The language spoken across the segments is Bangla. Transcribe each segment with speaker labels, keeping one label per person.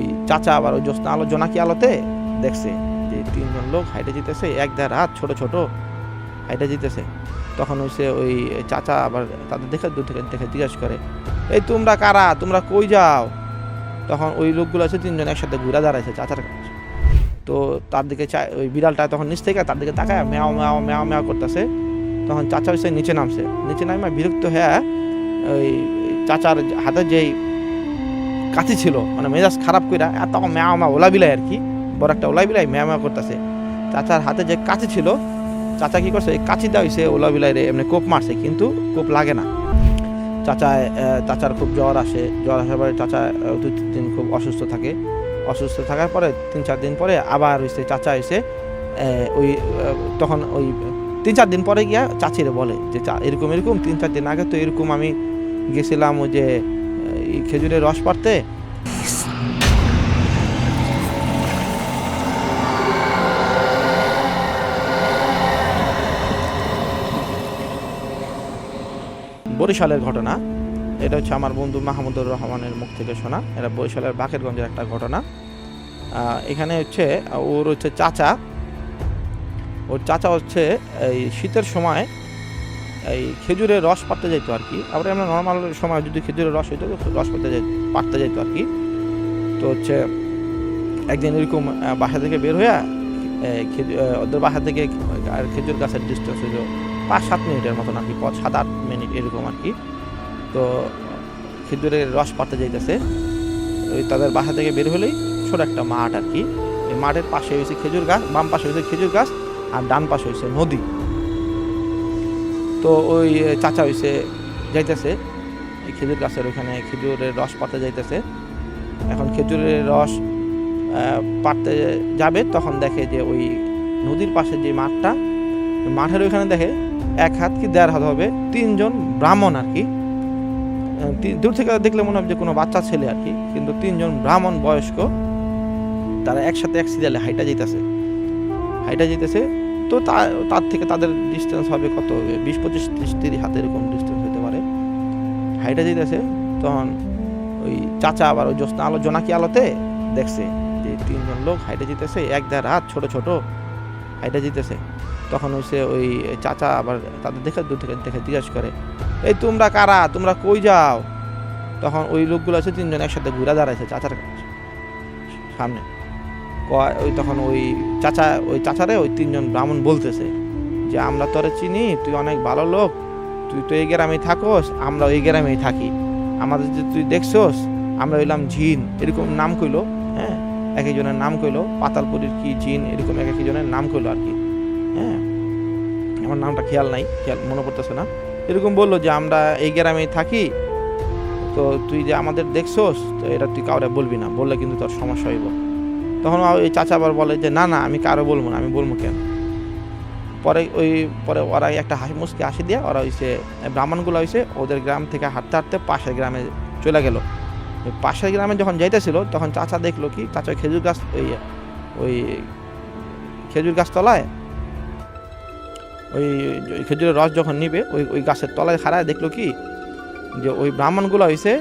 Speaker 1: ওই চাচা আবার ওই জ্যোৎস্না আলো জোনাকি আলোতে দেখছে যে তিনজন লোক হাইটে যেতেছে, এক দেড় হাত ছোট ছোট হাইটে যেতেছে। তখন হচ্ছে ওই চাচা আবার তাদের দেখে দূর থেকে দেখে জিজ্ঞাসা করে, এই তোমরা কারা, তোমরা কই যাও? তখন ওই লোকগুলো আছে তিনজন একসাথে ঘুরে দাঁড়াইছে চাচার কাছে। তো তার দিকে ওই বিড়ালটা তখন নিচ থেকে তার দিকে তাকায় ম্যাও ম্যাও ম্যাও ম্যাও করতেছে। তখন চাচা হচ্ছে নিচে নামছে, নিচে নামে বিরক্ত হয়ে ওই চাচার হাতে যেই কাঁচি ছিল মানে মেজাজ খারাপ কইরা তখন ম্যাও ম্যাও ওলা বিলাই আর কি, বড় একটা ওলা বিলাই ম্যাও ম্যাও করতেছে। চাচার হাতে যে কাঁচি ছিল, চাচা কি করছে, এই কাঁচি দেওয়া হয়েছে ওলা বিলাই রে এমনি কোপ মারছে, কিন্তু কোপ লাগে না। চাচার খুব জ্বর আসে, জ্বর আসার পরে চাচা 2-3 দিন খুব অসুস্থ থাকে। অসুস্থ থাকার পরে 3-4 দিন পরে আবার হয়েছে চাচা হয়েছে ওই তখন ওই 3-4 দিন পরে গিয়া চাচিরে বলে যে এরকম এরকম 3-4 দিন আগে তো এরকম আমি গেছিলাম ওই যে খেজুরের রস পাড়তে, বরিশালের ঘটনা। এটা হচ্ছে আমার বন্ধু মাহমুদুর রহমানের মুখ থেকে শোনা। এটা বরিশালের বাকেরগঞ্জের একটা ঘটনা। এখানে হচ্ছে ওর হচ্ছে ওর চাচা হচ্ছে এই শীতের সময় এই খেজুরের রস পাড়তে যেত আর কি। আবার আমরা নর্মাল সময় যদি খেজুরের রস হইতো রস পাড়তে যেত আর কি। তো হচ্ছে একদিন এরকম বাসা থেকে বের হইয়া ওদের বাসা থেকে আর খেজুর গাছের ডিস্টেন্স হইল 5-7 মিনিটের মতন আর কি, 7-8 মিনিট এরকম আর কি। তো খেজুরের রস পাড়তে যাইতেছে, ওই তাদের বাসা থেকে বের হলেই ছোট একটা মাঠ আর কি। এই মাঠের পাশে হয়েছে খেজুর গাছ, বাম পাশে হয়েছে খেজুর গাছ আর ডান পাশে হয়েছে নদী। তো ওই চাচা হয়েছে যাইতেছে এই খেজুর গাছের ওইখানে খেজুরের রস পাড়তে যাইতেছে। এখন খেজুরের রস পাড়তে যাবে, তখন দেখে যে ওই নদীর পাশে যে মাঠটা, মাঠের ওইখানে দেখে 1 হাত কি 1.5 হাত হবে 3 জন ব্রাহ্মণ আর কি। দূর থেকে দেখলে মনে হবে যে কোনো বাচ্চা ছেলে আর কি, কিন্তু 3 জন ব্রাহ্মণ বয়স্ক, তারা একসাথে এক সিরিয়ালে হাইটা যেতেছে। তো তার থেকে তাদের ডিস্টেন্স হবে কত, 20-25-30 হাত এরকম ডিস্টেন্স হতে পারে। হাইটা যেতেছে, তখন ওই চাচা আবার ওই জ্যোৎস্না আলো জোনাকি আলোতে দেখছে যে 3 জন লোক হাইটা যেতেছে, 1-1.5 হাত ছোট ছোট হাইটা যেতেছে। তখন হচ্ছে ওই চাচা আবার তাদের দেখে দূর থেকে দেখে জিজ্ঞাসা করে, এই তোমরা কারা, তোমরা কই যাও? তখন ওই লোকগুলো আছে 3 জন একসাথে ঘুরে দাঁড়াইছে চাচার সামনে। তখন ওই চাচারে ওই 3 জন ব্রাহ্মণ বলতেছে যে আমরা তোরে চিনি, তুই অনেক ভালো লোক, তুই তো এই গ্রামেই থাকোস, আমরা ওই গ্রামেই থাকি, আমাদের যে তুই দেখছোস আমরা হইলাম জিন, এরকম নাম কইলো। হ্যাঁ, এক একজনের নাম কইলো, পাতালপুরীর কি জিন এরকম এক একজনের নাম কইলো আর কি। হ্যাঁ, আমার নামটা খেয়াল মনে পড়তেছে না। এরকম বললো যে আমরা এই গ্রামেই থাকি, তো তুই যে আমাদের দেখছোস তো এটা তুই কাউরে বলবি না, বললে কিন্তু তোর সমস্যা হইব। তখন ওই চাচা আবার বলে যে না আমি কারো বলবো না, আমি বলবো কেন? পরে ওরা একটা হাসি মুসকি হাসি দিয়ে ওরা হইছে ব্রাহ্মণগুলো হইছে ওদের গ্রাম থেকে হাঁটতে হাঁটতে পাশের গ্রামে চলে গেল। পাশের গ্রামে যখন যাইতেছিল তখন চাচা দেখলো কি, চাচা খেজুর গাছ ওই খেজুর গাছ তলায় ওই খেজুরের রস যখন নিবে ওই গাছের তলায় খাড়ায় দেখলো কি যে ওই ব্রাহ্মণগুলো হইছে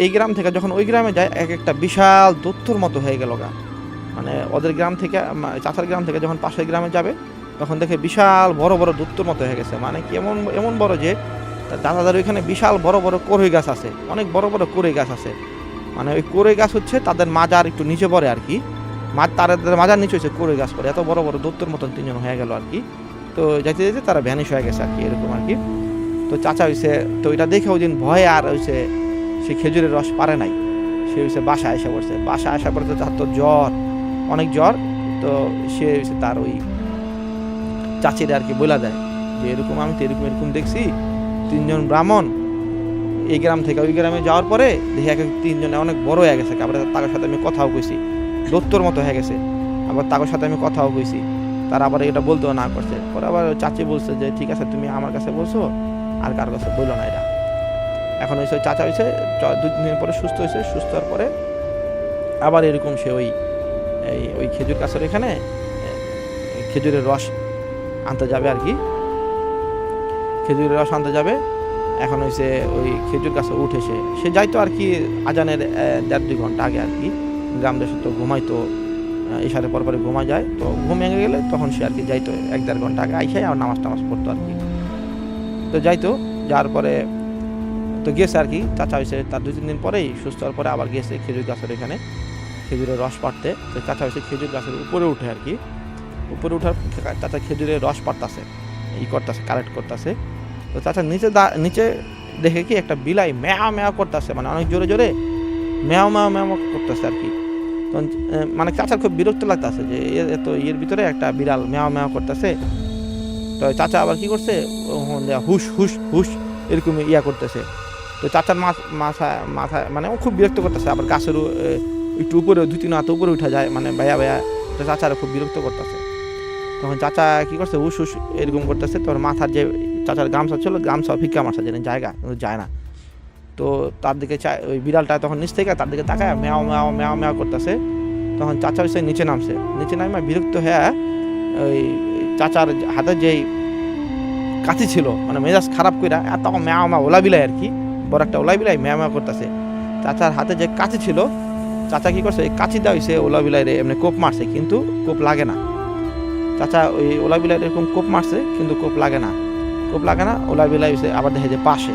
Speaker 1: এই গ্রাম থেকে যখন ওই গ্রামে যায় এক একটা বিশাল দৈত্যর মতো হয়ে গেল গা। মানে ওদের গ্রাম থেকে চাচার গ্রাম থেকে যখন পাশের গ্রামে যাবে তখন দেখে বিশাল বড় বড় দৈত্যর মতো হয়ে গেছে। মানে কি এমন বড় যে চাচাদের ওইখানে বিশাল বড় বড় কড়ই গাছ আছে, অনেক বড় বড় কড়ই গাছ আছে। মানে ওই কড়ই গাছ হচ্ছে তাদের মাজার একটু নিচে পড়ে আর কি, তাদের মাজার নিচে হচ্ছে কড়ই গাছ পড়ে। এত বড় বড় দৈত্যর মতন 3 জন হয়ে গেল আর কি। তো যাইতে যেতে তারা ভ্যানিশ হয়ে গেছে আর কি, এরকম আর কি। তো চাচা হইছে তো এটা দেখে ওই দিন ভয়ে আর হইছে সে খেজুরের রস পারে নাই, সে হইছে বাসায় আসা পড়ছে। বাসায় আসা পড়ে তো তার তো অনেক জ্বর। তো সে হইছে তার ওই চাচিরে আর কি বলে দেয় যে এরকম আমি তো এরকম দেখছি 3 জন ব্রাহ্মণ এই গ্রাম থেকে ওই গ্রামে যাওয়ার পরে দেখি 3 জনে অনেক বড় হয়ে গেছে। আবার তার সাথে আমি কথাও কইছি, দৈত্যর মতো হয়ে গেছে। আবার তার সাথে আমি কথাও কইছি, তারা আবার এটা বলতেও না করছে। পরে আবার চাচি বলছে যে ঠিক আছে তুমি আমার কাছে বলছো, আর কার কাছে বললো না এটা। এখন হয়েছে চাচা হয়েছে 2 দিন পরে সুস্থ হয়েছে। সুস্থ হওয়ার পরে আবার এরকম সে ওই খেজুর গাছের এখানে খেজুরের রস আনতে যাবে আর কি, খেজুরের রস আনতে যাবে। এখন হয়েছে ওই খেজুর গাছে উঠেছে, সে যাইতো আর কি আজানের 1.5-2 ঘন্টা আগে আর কি। গ্রাম দেশে তো ঘুমাইতো, ইশারে পর পরে ঘুমা যায়, তো ঘুম ভেঙে গেলে তখন সে আর কি যাইতো 1-1.5 ঘন্টা আগে আইসাই আর নামাজ টামাজ পড়তো আর কি। তো যাইতো, যাওয়ার পরে তো গেছে আর কি। চাচা হয়েছে তার 2-3 দিন পরেই সুস্থ হওয়ার পরে আবার গেছে খেজুর গাছের এখানে খেজুরের রস পাড়তে। তো চাচা হয়েছে খেজুর গাছের উপরে উঠে আর কি, উপরে উঠার চাচা খেজুরের রস পাড়তাছে, করতেছে, কালেক্ট করতেছে। তো চাচা নিচে দেখে কি একটা বিলাই ম্যাও ম্যাও করতেছে, মানে অনেক জোরে জোরে ম্যাও ম্যাও ম্যাও করতেছে আর কি। তখন মানে চাচার খুব বিরক্ত লাগতেছে যে এত ইয়ের ভিতরে একটা বিড়াল ম্যাও ম্যাও করতেছে। তো চাচা আবার কি করছে, হুস হুস হুস এরকম করতেছে। তো চাচার মাথা মানে ও খুব বিরক্ত করতেছে, আবার গাছের একটু উপরে 2-3 হাত উপরে উঠা যায়, মানে ভাইয়া ভাইয়া, তো চাচারা খুব বিরক্ত করতেছে। তখন চাচা কি করছে, হুস হুস এরকম করতেছে। তোর মাথার যে চাচার গামছা ছিল, গামছা ভিক্ষা মারছে যেন জায়গা কিন্তু যায় না। তো তার দিকে ওই বিড়ালটা তখন নিচ থেকে তার দিকে তাকায় ম্যাও ম্যাও ম্যাও ম্যাও করতেছে। তখন চাচা হচ্ছে নিচে নামছে, নিচে নামে বিরক্ত হয়ে ওই চাচার হাতে যেই কাঁচি ছিল, মানে মেজাজ খারাপ কইরা তখন ম্যাও ম্যাও ওলা বিলাই আর কি, বড় একটা ওলা বিলাই ম্যাও ম্যাও করতেছে। চাচার হাতে যে কাঁচি ছিল, চাচা কি করছে, এই কাঁচি দেওয়া হয়েছে ওলা বিলাই রে এমনি কোপ মারছে, কিন্তু কোপ লাগে না। চাচা ওই ওলা বিলাই এরকম কোপ মারছে কিন্তু কোপ লাগে না, কোপ লাগে না। ওলা বিলাই হয়েছে আবার দেখে যে পাশে,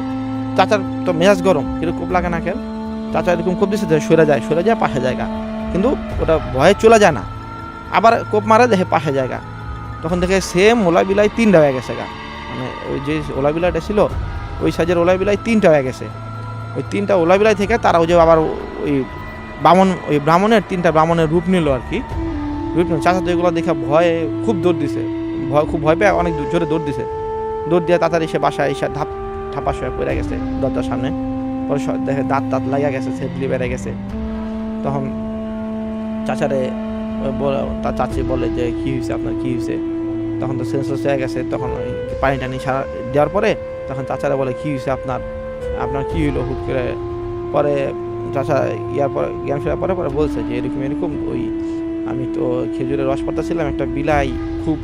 Speaker 1: চাচার তো মেজাজ গরম, কিন্তু কোপ লাগে না কেন? চাচা এরকম কোপ দিচ্ছে, সরে যায় পাশে জায়গা, কিন্তু ওটা ভয়ে চলে যায় না, আবার কোপ মারে দেখে পাশে জায়গা। তখন দেখে সেম ওলা বিলাই 3টা হয়ে গেছে গা, মানে ওই যে ওলা বিলাইটা ছিল ওই সাইজের ওলা বিলাই 3টা হয়ে গেছে। ওই 3টা ওলা বিলাই থেকে তারা ওই যে আবার ওই ব্রাহ্মণের 3টা ব্রাহ্মণের রূপ নিল আর কি, রূপ নিল। চাচা তো এগুলো দেখে ভয়ে খুব দৌড় দিছে, খুব ভয় পেয়ে অনেক জোরে দৌড় দিছে। দৌড় দিয়ে তাড়াতাড়ি সে বাসায় এসে ঠাপাস হয়ে পড়ে গেছে দরজার সামনে। পরে দেখে দাঁত লাগিয়া গেছে, সেটলি বেড়ে গেছে। তখন চাচারে তার চাচি বলে যে কী হয়েছে আপনার, কী হয়েছে? তখন তো সেন্সলেস হয়ে গেছে। তখন ওই পানি টানি সারা দেওয়ার পরে তখন চাচারা বলে কী হয়েছে আপনার কী হইলো হুট করে? পরে চাচা পরে জ্ঞান ফেরার পরে বলছে যে এরকম ওই আমি তো খেজুরের রস পাড়তেছিলাম, একটা বিলাই খুব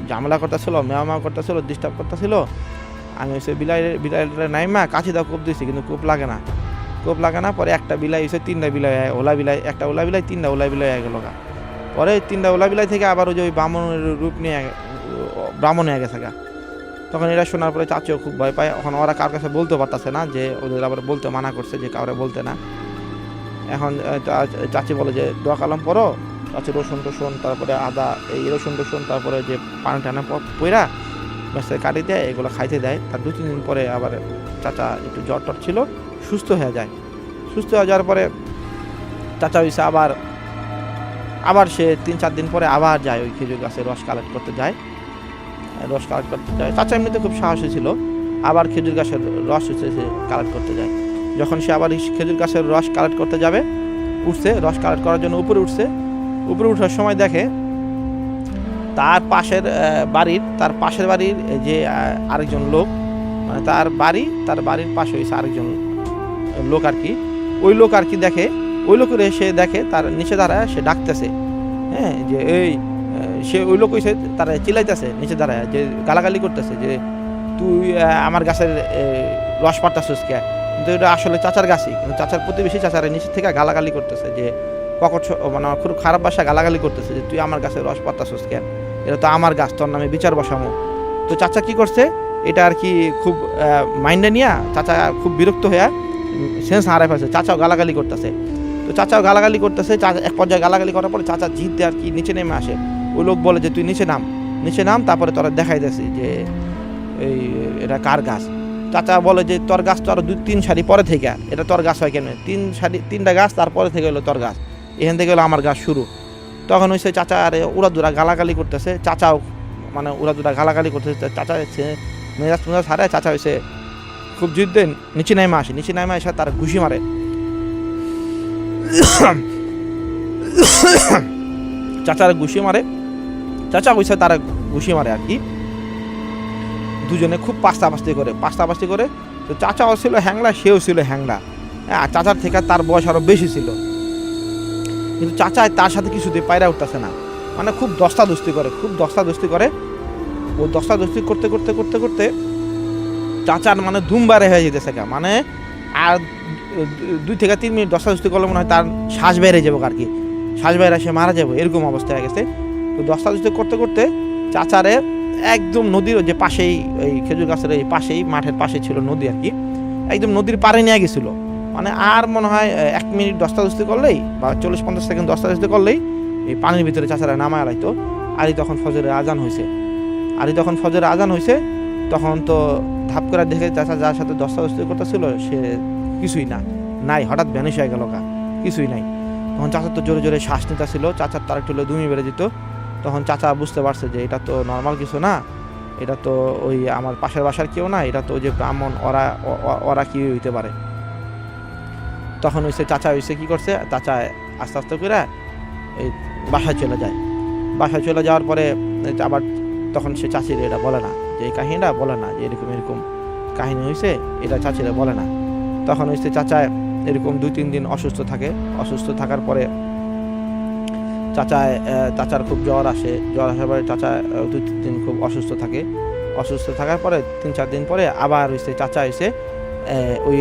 Speaker 1: ঝামেলা করতেছিল, ম্যাও ম্যাও করতেছিল, ডিস্টার্ব করতেছিল। আমি হচ্ছে বিলাইটা নাইমা কাছি দাও কোপ দিয়েছি, কিন্তু কোপ লাগে না। পরে একটা বিলাই হচ্ছে 3টা বিলাই, ওলা বিলাই, একটা ওলা বিলাই 3টা ওলা বিলাই হয়ে গেল। পরে 3টা ওলা বিলাই থেকে আবার ওই যে ওই ব্রাহ্মণের রূপ নিয়ে ব্রাহ্মণ হয়ে গেছে গা। তখন এটা শোনার পরে চাচিও খুব ভয় পায়। এখন ওরা কার কাছে বলতে পারতেছে না, যে ওদের আবার বলতে মানা করছে যে কাউরে বলতে না। এখন চাচি বলে যে দোয়া কালাম পড়ো, চাচি রসুন টসুন, তারপরে আদা, এই রসুন টসুন, তারপরে যে পানি টানা পইরা মেসে কাটি দেয়, এগুলো খাইতে দেয়। তার 2-3 দিন পরে আবার চাচা একটু জ্বর টর ছিল, সুস্থ হয়ে যায়। সুস্থ হয়ে যাওয়ার পরে চাচা হয়েছে আবার সে 3-4 দিন পরে আবার যায় ওই খেজুর গাছের রস কালেক্ট করতে যায়। চাচা এমনিতে খুব সাহসী ছিল, আবার খেজুর গাছের রস হচ্ছে সে কালেক্ট করতে যায়। যখন সে আবার খেজুর গাছের রস কালেক্ট করতে যাবে, রস কালেক্ট করার জন্য উপরে উঠার সময় দেখে তার পাশের বাড়ির যে আরেকজন লোক, মানে তার বাড়ির পাশে হয়েছে আরেকজন লোক আর কি। ওই লোক আর কি দেখে, ওই লোকের সে দেখে তার নিচে দাঁড়ায়, সে ডাকতেছে, হ্যাঁ, যে সে ওই লোক হয়েছে তারা চিল্লাইতেছে নিচে দাঁড়ায়, যে গালাগালি করতেছে যে তুই আমার গাছের রস পাড়তাছিস কে? কিন্তু এটা আসলে চাচার গাছই, কিন্তু চাচার প্রতিবেশী চাচার নিচে থেকে গালাগালি করতেছে, যে মানে খুব খারাপ ভাষা গালাগালি করতেছে যে তুই আমার গাছের রস পাড়তাছিস কেন? এটা তো আমার গাছ, তোর নামে বিচার বসামো। তো চাচা কি করছে, এটা আর কি খুব মাইন্ডে নিয়ে চাচা খুব বিরক্ত হয়ে সেন্স হারাই ফেলছে। চাচাও গালাগালি করতেছে, চাচা এক পর্যায়ে গালাগালি করার পরে চাচা জিততে আর কি নিচে নেমে আসে। ওই লোক বলে যে তুই নিচে নাম, তারপরে তোরা দেখাই দিয়েছি যে এটা কার গাছ। চাচা বলে যে তোর গাছ তো আরো 2-3 সারি পরে থেকে, এটা তোর গাছ হয় কেন? 3টা গাছ তারপরে থেকে হলো তোর গাছ, এখান থেকে হলো আমার গাছ শুরু। তখন হয়েছে চাচা আরে উড়াদুরা গালাগালি করতেছে, চাচাও মানে উড়াদুরা গালাগালি করতেছে। চাচা মেজাজ হারায়, চাচা হয়েছে খুব যুদ্ধে নিচে নামে আসে, তার ঘুষি মারে। চাচা হয়েছে তারা ঘুষি মারে আর কি। দুজনে খুব পাস্তাপাস্তি করে। তো চাচাও ছিল হ্যাংলা, সেও ছিল হ্যাংলা, আর চাচার থেকে তার বয়স আরো বেশি ছিল। কিন্তু চাচা তার সাথে কিছুতেই পায়রা উঠতেছে না, মানে খুব দস্তাদস্তি করে। ও দস্তাদস্তি করতে চাচার মানে ধুম বারে হয়ে যেতেছে, মানে আর 2 থেকে 3 মিনিট দস্তাদস্তি করলে মনে হয় তার শ্বাস বেড়ে যাবে আর কি, শ্বাস বেড়ে সে মারা যাবে, এরকম অবস্থা হয়ে গেছে। তো দস্তাদস্তি করতে করতে চাচারে একদম নদীর যে পাশেই, এই খেজুর গাছের এই পাশেই, মাঠের পাশে ছিল নদী আর কি, একদম নদীর পাড়ে নিয়ে গেছিলো। মানে আর মনে হয় 1 মিনিট দস্তাদস্তি করলেই বা 40-50 সেকেন্ড দস্তাদস্তি করলেই এই পানির ভিতরে চাচারা নামায় লাইতো। আরই তখন ফজরের আজান হয়েছে, তখন তো ধাপ করে দেখে চাচা যার সাথে দস্তাদস্তি করতেছিল সে কিছুই নাই, হঠাৎ ভ্যানিশ হয়ে গেল, কিছুই নাই। তখন চাচার তো জোরে জোরে শ্বাস নিতেছিল, চাচার তার একটু দুমি বেড়ে যেত। তখন চাচা বুঝতে পারছে যে এটা তো নর্মাল কিছু না, এটা তো ওই আমার পাশের বাসার কেউ না, এটা তো ওই যে ব্রাহ্মণ, ওরা কি হইতে পারে। তখন চাচা কি করছে, চাচা আস্তে আস্তে করে এই বাসায় চলে যাওয়ার পরে আবার তখন সে চাচির এটা বলে না, যে এই কাহিনীটা বলে না, যে এরকম কাহিনী হয়েছে, এটা চাচিরা বলে না। তখন চাচা এরকম 2-3 দিন অসুস্থ থাকার পরে চাচার খুব জ্বর আসার পরে চাচা 2-3 দিন খুব অসুস্থ থাকার পরে 3-4 দিন পরে আবার চাচা ওই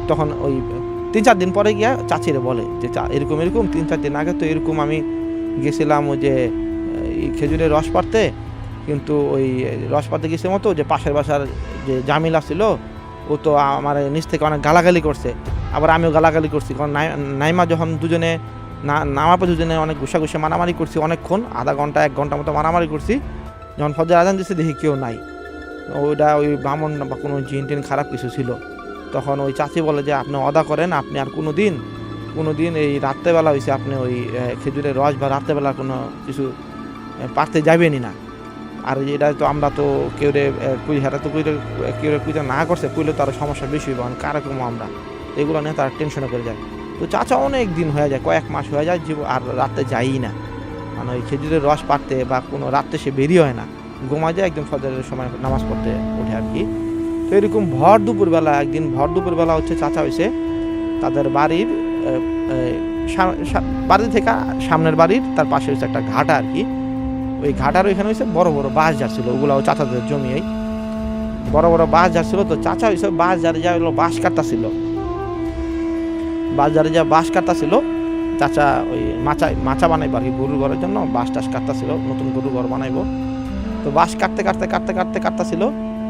Speaker 1: তখন ওই 3-4 দিন পরে গিয়া চাচিরে বলে যে এরকম 3-4 দিন আগে তো এরকম আমি গেছিলাম ওই যে খেজুরের রস পাড়তে, কিন্তু ওই রস পাড়তে গেছে মতো যে পাশের বাসার যে জামিলা ছিল ও তো আমার নিচ থেকে অনেক গালাগালি করছে, আবার আমিও গালাগালি করছি। কারণ নাইমা যখন দুজনে নামার পর দুজনে অনেক ঘুষা মারামারি করছি, অনেকক্ষণ, আধা ঘন্টা 1 ঘন্টা মতো মারামারি করছি। যখন ফজর আজান দিচ্ছে দেখি কেউ নাই, ওইটা ওই ব্রাহ্মণ বা কোনো জিন টিন খারাপ কিছু ছিল। তখন ওই চাচি বলে যে আপনি অদা করেন, আপনি আর কোনো দিন এই রাত্রেবেলা হয়েছে আপনি ওই খেজুরের রস বা রাত্রেবেলা কোনো কিছু পারতে যাবেনই না। আর এটা তো আমরা তো কেউ না করছে, কইলে তো আরও সমস্যা বেশি হইব, কারকম আমরা এগুলো নিয়ে তারা টেনশনে করে যায়। তো চাচা অনেক দিন হয়ে যায়, কয়েক মাস হয়ে যায়, আর রাত্রে যাই না, মানে ওই খেজুরের রস পাড়তে বা কোনো রাত্রে সে বেরিয়ে হয় না, ঘুমায় যায়, একদম ফজরের সময় নামাজ পড়তে ওঠে আর কি। তো এরকম একদিন ভর দুপুরবেলা চাচা তাদের বাড়ির বাড়ি থেকে সামনের বাড়ির তার পাশে একটা ঘাটা আর কি, ওই ঘাটার ওইখানে বড় বড় বাঁশ ঝাড় ওগুলো চাচাদের জমি, বড় বড় বাঁশ ঝাড়। তো চাচা বাঁশ ঝাড়ে বাঁশ কাটতাছিল, চাচা ওই মাচা বানাইবো আর কি, গরুর ঘরের জন্য বাঁশ টাস কাটতাছিল, নতুন গরুর ঘর বানাইবো। তো বাঁশ কাটতেছিল,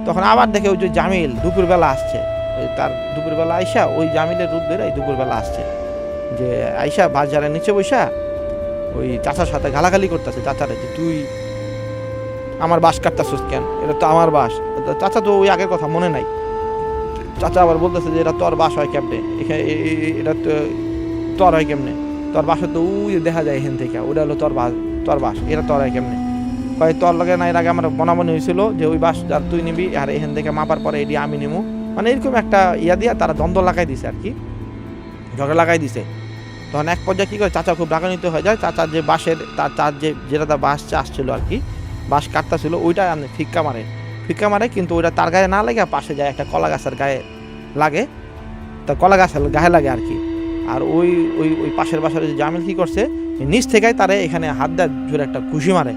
Speaker 1: তখন আবার দেখে ওই যে জামিল দুপুরবেলা আসছে, ওই তার দুপুরবেলা আইসা ওই জামিলের রূপ ধরে এই দুপুরবেলা আসছে, যে আইসা বাঁশ ঝাড়ের নিচে বইসা ওই চাচার সাথে গালাগালি করতেছে, চাচারে যে তুই আমার বাঁশ কাটতাছিস কেন, এটা তো আমার বাঁশ। চাচা তো ওই আগের কথা মনে নাই, চাচা আবার বলতেছে যে এটা তোর বাঁশ হয় কেমনে, এটা তো তোর হয় কেমনে, তোর বাঁশ তো ওই দেখা যায় এখান থেকে, ওটা হলো তোর বাঁশ, এটা তোর হয় কেমনে, কয় তোর লাগে না, এর আগে আমার বনাবনি হয়েছিল যে ওই বাঁশ যার তুই নিবি, আর এখান থেকে মাপার পরে এটি আমি নিবো, মানে এরকম একটা দিয়া তারা দ্বন্দ্ব লাগাই দিছে আর কি, ঝগড়া লাগাই দিছে। তখন এক পর্যায়ে কী করে চাচা খুব রাগান্বিত হয়ে যায়, চাচার যে বাঁশের তার যেটা বাঁশ আসছিল আর কি, বাঁশ কাটতা ছিল, ওইটা ফিক্কা মারে, কিন্তু ওইটা তার গায়ে না লাগে, পাশে যায় একটা কলা গাছের গায়ে লাগে, তা কলা গাছের গায়ে লাগে আর কি। আর ওই ওই ওই পাশের বাসার যে জামিল কী করছে, নিচ থেকেই তারে এখানে হাত দেয় জোরে একটা ঘুষি মারে,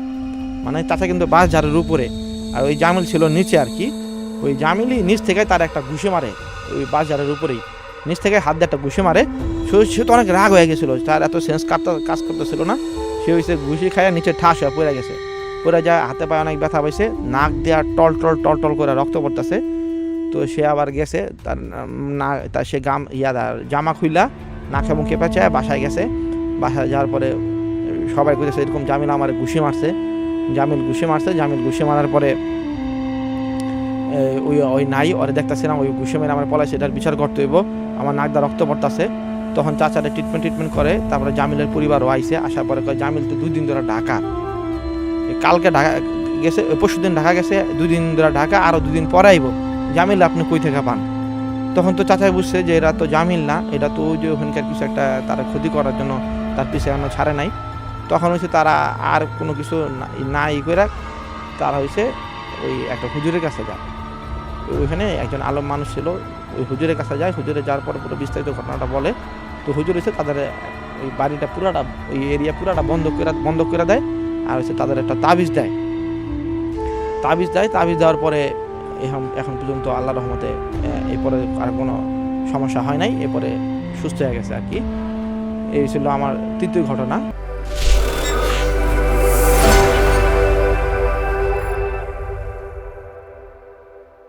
Speaker 1: মানে চাচা কিন্তু বাঁশ ঝাড়ের উপরে আর ওই জামিল ছিল নিচে আর কি, ওই জামিলই নিচ থেকে তার একটা ঘুষি মারে, ওই বাঁশ ঝাড়ের উপরেই নিচ থেকে হাত দিয়ে একটা ঘুষি মারে। সে তো অনেক রাগ হয়ে গেছিলো, তার এত সেন্স কাজ করতেছিল না, সে ঘুষি খাইয়া নিচে ঠাস হয়ে পড়ে গেছে, পড়ে যায়, হাতে পায়ে অনেক ব্যথা পাইছে, নাক দেওয়া টল করে রক্ত পড়তেছে। তো সে আবার গেছে তার সে জামা খুইলা নাকে মুখে পেঁচায় বাসায় গেছে। বাসায় যাওয়ার পরে সবাই কইতেছে এরকম জামিল আমার ঘুষি মারছে, জামিল ঘুষি মারার পরে ওই নাই ওরে দেখতেছিলাম, ওই ঘুষি মেরে আমার পলাইছে, এটার বিচার করতে হইব, আমার নাক দা রক্ত পড়তেছে। তখন চাচারে ট্রিটমেন্ট করে, তারপরে জামিলের পরিবারও আসার পরে কয় জামিল তো 2 দিন ধরে ঢাকা, কালকে ঢাকা গেছে, পরশু দিন ঢাকা গেছে, 2 দিন ধরে ঢাকা, আরও 2 দিন পরে আইব, জামিল আপনি কই থেকে পান? তখন তো চাচাই বুঝছে যে এরা তো জামিল না, এটা তো ওই যে ওখানকার কিছু একটা তারা ক্ষতি করার জন্য তার পিছিয়ে এখনো ছাড়ে নাই। তখন তারা আর কোনো কিছু না করে তারা ওই একটা হুজুরের কাছে যায়, ওইখানে একজন আলম মানুষ ছিল, ওই হুজুরের কাছে যায়, হুজুরে যাওয়ার পরে পুরো বিস্তারিত ঘটনাটা বলে। তো হুজুর তাদের ওই বাড়িটা পুরাটা, ওই এরিয়া পুরাটা বন্ধ করে দেয়, আর তাদের একটা তাবিজ দেয়। তাবিজ দেওয়ার পরে এখন পর্যন্ত আল্লাহর রহমতে এরপরে আর কোনো সমস্যা হয় নাই, এরপরে সুস্থ হয়ে গেছে আর কি। এই ছিল আমার তৃতীয় ঘটনা।